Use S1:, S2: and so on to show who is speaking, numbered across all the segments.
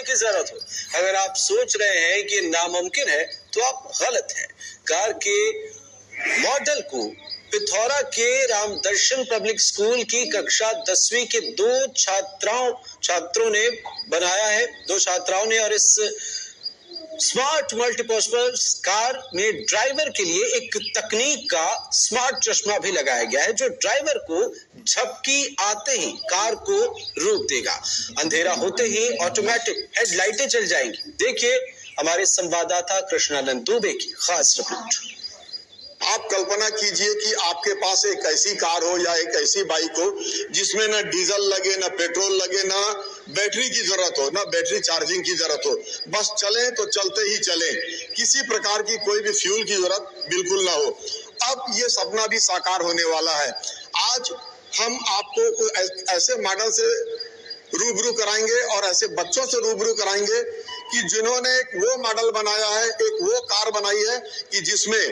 S1: की जरूरत हो। अगर आप सोच रहे हैं कि नामुमकिन है तो आप गलत हैं। कार के मॉडल को पिथौरा के रामदर्शन पब्लिक स्कूल की कक्षा 10वीं के दो छात्रों ने बनाया है। दो छात्राओं ने, और इस स्मार्ट मल्टीपर्पज कार में ड्राइवर के लिए एक तकनीक का स्मार्ट चश्मा भी लगाया गया है, जो ड्राइवर को झपकी आते ही कार को रोक देगा। अंधेरा होते ही ऑटोमेटिक हेडलाइटें जल जाएंगी। देखिए हमारे संवाददाता कृष्णानंद दुबे की खास रिपोर्ट।
S2: आप कल्पना कीजिए कि आपके पास एक ऐसी कार हो या एक ऐसी बाइक हो जिसमें ना डीजल लगे, ना पेट्रोल लगे, ना बैटरी की जरूरत हो, ना बैटरी चार्जिंग की जरूरत हो, बस चले तो चलते ही चले, किसी प्रकार की कोई भी फ्यूल की जरूरत बिल्कुल ना हो। अब ये सपना भी साकार होने वाला है। आज हम आपको ऐसे मॉडल से रूबरू कराएंगे और ऐसे बच्चों से रूबरू कराएंगे कि जिन्होंने एक वो मॉडल बनाया है, एक वो कार बनाई है कि जिसमें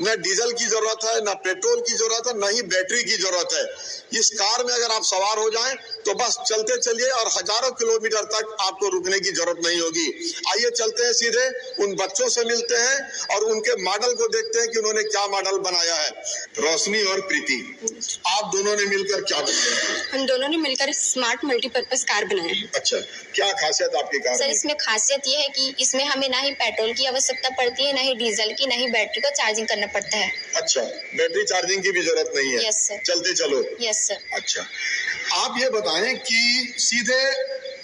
S2: न डीजल की जरूरत है, न पेट्रोल की जरूरत है, न ही बैटरी की जरूरत है। इस कार में अगर आप सवार हो जाएं तो बस चलते चलिए और हजारों किलोमीटर तक आपको रुकने की जरूरत नहीं होगी। आइए चलते हैं, सीधे उन बच्चों से मिलते हैं और उनके मॉडल को देखते हैं कि उन्होंने क्या मॉडल बनाया है। रोशनी और प्रीति, आप दोनों ने मिलकर क्या बनाया?
S3: हम दोनों ने मिलकर स्मार्ट मल्टीपर्पज कार बनाया है।
S2: अच्छा, क्या खासियत आपकी कार
S4: सर,
S2: में?
S4: इसमें खासियत ये है कि इसमें हमें ना ही पेट्रोल की आवश्यकता पड़ती है, ना ही डीजल की, ना ही बैटरी को चार्जिंग करना पड़ता है।
S2: अच्छा, बैटरी चार्जिंग की भी जरूरत नहीं है।
S4: Yes sir.
S2: चलते चलो।
S4: Yes sir.
S2: अच्छा, आप ये बताएं कि सीधे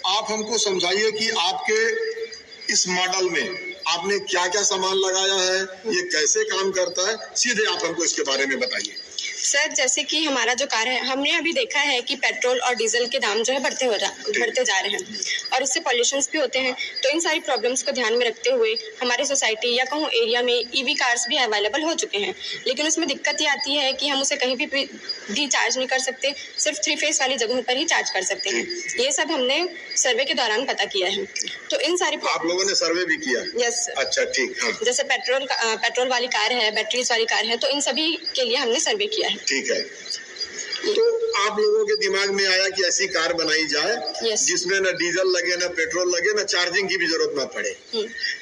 S2: आप हमको समझाइए कि आपके इस मॉडल में आपने क्या क्या सामान लगाया है, ये कैसे काम करता है, सीधे आप हमको इसके बारे में बताइए।
S3: सर, जैसे कि हमारा जो कार है, हमने अभी देखा है कि पेट्रोल और डीजल के दाम जो है बढ़ते जा रहे हैं और इससे पॉल्यूशंस भी होते हैं। तो इन सारी प्रॉब्लम्स को ध्यान में रखते हुए हमारे सोसाइटी या कहूँ एरिया में ईवी कार्स भी अवेलेबल हो चुके हैं, लेकिन उसमें दिक्कत ये आती है कि हम उसे कहीं भी चार्ज नहीं कर सकते, सिर्फ 3 फेस वाली जगहों पर ही चार्ज कर सकते हैं। ये सब हमने सर्वे के दौरान पता किया है। तो इन सारी
S2: आप लोगों ने सर्वे भी किया?
S3: यस।
S2: अच्छा, ठीक। हाँ।
S3: जैसे पेट्रोल वाली कार है, बैटरीज वाली कार है, तो इन सभी के लिए हमने सर्वे किया है।
S2: ठीक है। तो आप लोगों के दिमाग में आया कि ऐसी कार बनाई जाए जिसमें ना डीजल लगे, ना पेट्रोल लगे, ना चार्जिंग की भी जरूरत ना पड़े।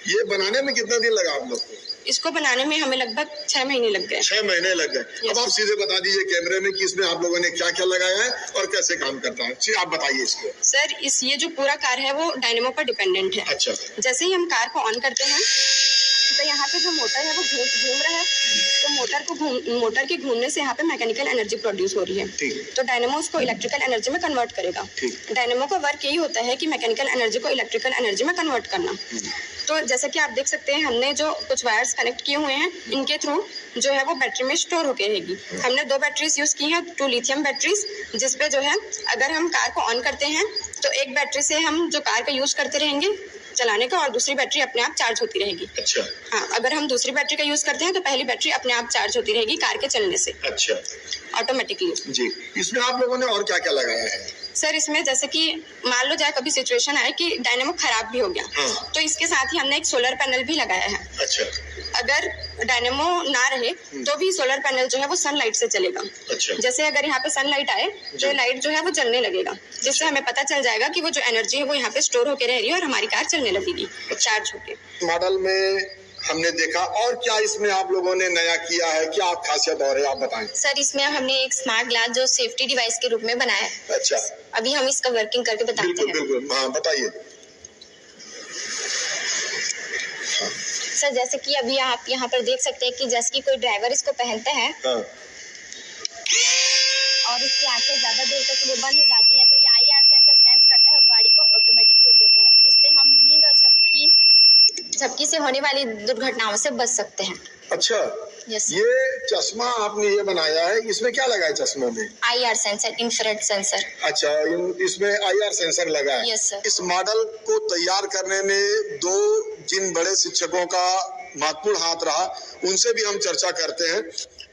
S2: ये बनाने में कितना दिन लगा आप लोग को?
S3: इसको बनाने में हमें लगभग 6 महीने लग गए।
S2: 6 महीने लग गए। अब आप सीधे बता दीजिए कैमरे में कि इसमें आप लोगों ने क्या क्या लगाया है और कैसे काम करता है। आप बताइए इसको।
S3: सर, ये जो पूरा कार है वो डायनेमो पर डिपेंडेंट है।
S2: अच्छा। जैसे
S3: ही हम कार को ऑन करते हैं तो यहाँ पे जो मोटर है वो घूम रहा है, तो मोटर के घूमने से यहाँ पे मैकेनिकल एनर्जी प्रोड्यूस हो रही है। तो डायनेमो उसको इलेक्ट्रिकल एनर्जी में कन्वर्ट करेगा। डायनेमो का वर्क यही होता है कि मैकेनिकल एनर्जी को इलेक्ट्रिकल एनर्जी में कन्वर्ट करना। तो जैसे कि आप देख सकते हैं, हमने जो कुछ वायर्स कनेक्ट किए हुए हैं, इनके थ्रू जो है वो बैटरी में स्टोर होके रहेगी। हमने 2 बैटरीज यूज की हैं, 2 लिथियम बैटरीज, जिसपे जो है अगर हम कार को ऑन करते हैं तो एक बैटरी से हम जो कार का यूज करते रहेंगे चलाने का, और दूसरी बैटरी अपने आप चार्ज होती रहेगी।
S2: अच्छा।
S3: हाँ, अगर हम दूसरी बैटरी का यूज करते हैं तो पहली बैटरी अपने आप चार्ज होती रहेगी कार के चलने से।
S2: अच्छा।
S3: ऑटोमेटिकली।
S2: जी। इसमें आप लोगों ने और क्या क्या लगाया है?
S3: सर, इसमें जैसे कि मान लो जाए कभी सिचुएशन आए कि डायनेमो खराब भी हो गया, तो इसके साथ ही हमने एक सोलर पैनल भी लगाया है।
S2: अच्छा।
S3: अगर डायनेमो ना रहे तो भी सोलर पैनल जो है वो सनलाइट से चलेगा।
S2: अच्छा।
S3: जैसे अगर यहाँ पे सनलाइट आए तो लाइट जो है वो जलने लगेगा, जिससे हमें पता चल जाएगा कि वो जो एनर्जी है वो यहाँ पे स्टोर होकर रह रही है और हमारी कार चलने लगेगी चार्ज होके।
S2: मॉडल में हमने देखा, और क्या इसमें आप लोगों ने नया किया है, क्या खासियत और है, आप बताएं।
S4: सर, इसमें हमने एक स्मार्ट ग्लास जो सेफ्टी डिवाइस के रूप में बनाया है।
S2: अच्छा।
S4: अभी हम इसका वर्किंग करके बताते हैं।
S2: बिल्कुल। हाँ, बताइए।
S4: सर, जैसे कि अभी आप यहाँ पर देख सकते हैं कि जैसे कि कोई ड्राइवर इसको पहनते हैं और उसकी आंखें ज्यादा देर तक वो बंद हो जाती हैं, तो ये IR सेंसर सेंस करता है और गाड़ी को ऑटोमेटिक रोक देता है, जिससे हम नींद और झपकी से होने वाली दुर्घटनाओं से बच सकते हैं।
S2: अच्छा।
S4: यस।
S2: ये चश्मा आपने ये बनाया है, इसमें क्या लगा है चश्मे में?
S4: IR sensor, infrared sensor.
S2: अच्छा, इसमें IR सेंसर लगा है।
S4: Yes sir.
S2: इस मॉडल को तैयार करने में जिन बड़े शिक्षकों का महत्वपूर्ण हाथ रहा, उनसे भी हम चर्चा करते हैं।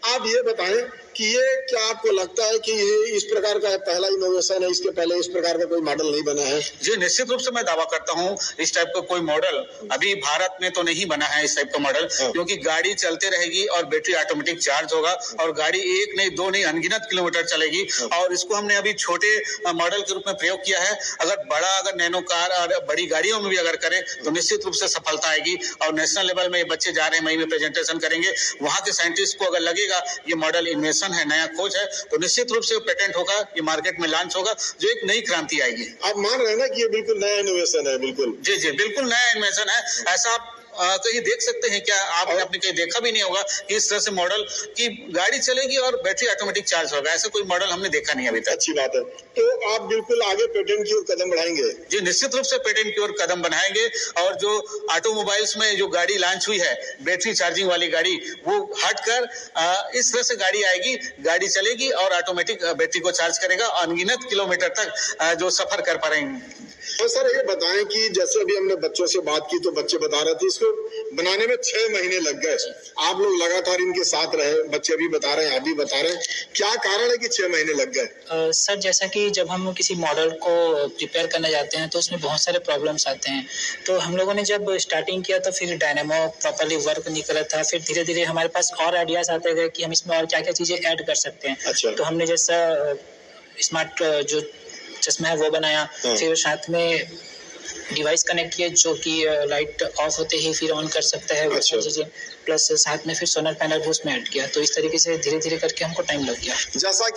S2: आप ये बताएं कि ये क्या आपको लगता है कि ये इस प्रकार का पहला इनोवेशन है, इसके पहले इस प्रकार का कोई मॉडल नहीं बना है?
S5: जी निश्चित रूप से मैं दावा करता हूँ इस टाइप का कोई मॉडल अभी भारत में तो नहीं बना है इस टाइप का मॉडल, क्योंकि गाड़ी चलते रहेगी और बैटरी ऑटोमेटिक चार्ज होगा और गाड़ी 1 नहीं 2 नहीं अनगिनत किलोमीटर चलेगी। और इसको हमने अभी छोटे मॉडल के रूप में प्रयोग किया है। अगर नैनो कार और बड़ी गाड़ियों में भी अगर करें तो निश्चित रूप से सफलता आएगी। और नेशनल लेवल में ये बच्चे जा रहे हैं, मई में प्रेजेंटेशन करेंगे। वहाँ के साइंटिस्ट को अगर लगेगा ये मॉडल इन्वेंशन है, नया खोज है, तो निश्चित रूप से पेटेंट होगा, ये मार्केट में लॉन्च होगा, जो एक नई क्रांति आएगी।
S2: आप मान रहे हैं ना कि ये बिल्कुल नया इनोवेशन है? बिल्कुल
S5: जी बिल्कुल नया इन्वेंशन है। ऐसा आप कहीं देख सकते हैं क्या? आपने कहीं देखा भी नहीं होगा कि इस तरह से मॉडल की गाड़ी चलेगी और बैटरी ऑटोमेटिक चार्ज होगा। ऐसा कोई मॉडल हमने देखा नहीं अभी तक।
S2: अच्छी बात है। तो आप बिल्कुल आगे पेटेंट की ओर कदम बढ़ाएंगे?
S5: जी निश्चित रूप से पेटेंट की ओर कदम बढ़ाएंगे। और जो ऑटोमोबाइल्स में जो गाड़ी लॉन्च हुई है बैटरी चार्जिंग वाली गाड़ी, वो हटकर इस तरह से गाड़ी आएगी, गाड़ी चलेगी और ऑटोमेटिक बैटरी को चार्ज करेगा, अनगिनत किलोमीटर तक जो सफर कर पाएंगे।
S2: और सर ये बताएं कि जैसे अभी हमने बच्चों से बात की तो बच्चे बता रहे थे इसको बनाने में 6 महीने लग गए। आप लोग लगातार इनके साथ रहे, बच्चे भी बता रहे हैं, आप भी बता रहे हैं, क्या कारण है कि 6 महीने लग गए?
S6: सर जैसा कि जब हम किसी मॉडल को प्रिपेयर करने जाते हैं तो उसमें बहुत सारे प्रॉब्लम्स आते हैं। तो हम लोगों ने जब स्टार्टिंग किया तो फिर डायनेमो प्रॉपर्ली वर्क नहीं कर रहा था। फिर धीरे धीरे हमारे पास और आइडियाज आते गए कि हम इसमें और क्या क्या चीजें ऐड कर सकते हैं।
S2: अच्छा।
S6: तो हमने जैसा स्मार्ट जो चश्मा है वो बनाया, फिर साथ में डिवाइस कनेक्ट किया जो कि लाइट ऑफ होते ही फिर ऑन कर सकता है।
S2: अच्छा।
S6: चीजें प्लस साथ में फिर सोलर पैनल भी उसमें ऐड किया। तो इस तरीके से धीरे धीरे करके हमको टाइम लग गया।
S2: जैसा